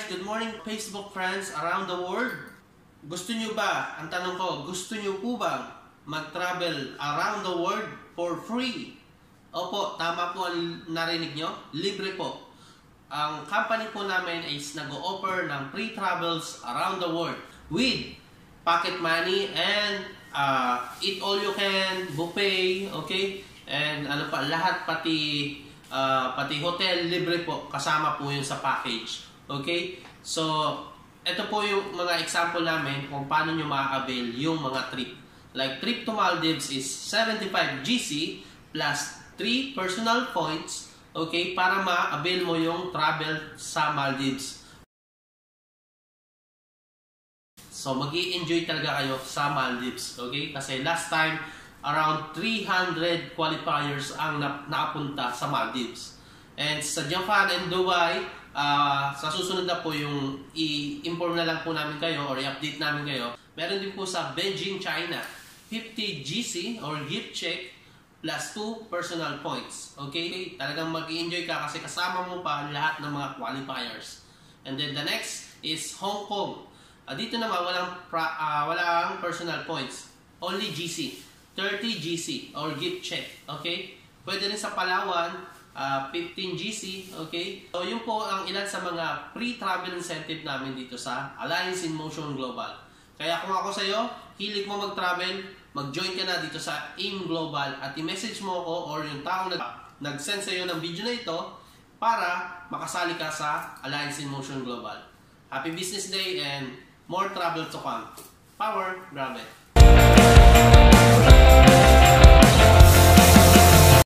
guys, good morning Facebook friends around the world. Gusto nyo ba, ang tanong ko, gusto nyo po bang mag-travel around the world for free? Opo, tama po ang narinig nyo, libre po. Ang company po namin is nag-o-offer ng free travels around the world with pocket money and eat all you can, buffet, okay? And ano pa, lahat pati hotel libre po, kasama po yun sa package. Okay? So, ito po yung mga example namin kung paano nyo ma-avail yung mga trip. Like, trip to Maldives is 75 GC plus 3 personal points, okay, para ma-avail mo yung travel sa Maldives. So, mag-i-enjoy talaga kayo sa Maldives, okay? Kasi last time, around 300 qualifiers ang nakapunta sa Maldives. And sa Japan and Dubai, sa susunod na po yung i-inform na lang po namin kayo or i-update namin kayo. Meron din po sa Beijing, China, 50 GC or gift check plus 2 personal points. Okay? Talagang mag-i-enjoy ka kasi kasama mo pa lahat ng mga qualifiers. And then the next is Hong Kong. Dito naman walang personal points. Only GC. 30 GC or gift check. Okay? Pwede rin sa Palawan, 15 GC, okay? So, yun po ang ilan sa mga free travel incentive namin dito sa Alliance in Motion Global. Kaya kung ako sa'yo, hilig mo mag-travel, mag-join ka na dito sa AIM Global at i-message mo ako or yung taong nag-send sa'yo ng video na ito para makasali ka sa Alliance in Motion Global. Happy Business Day and more travel to come. Power, grab it!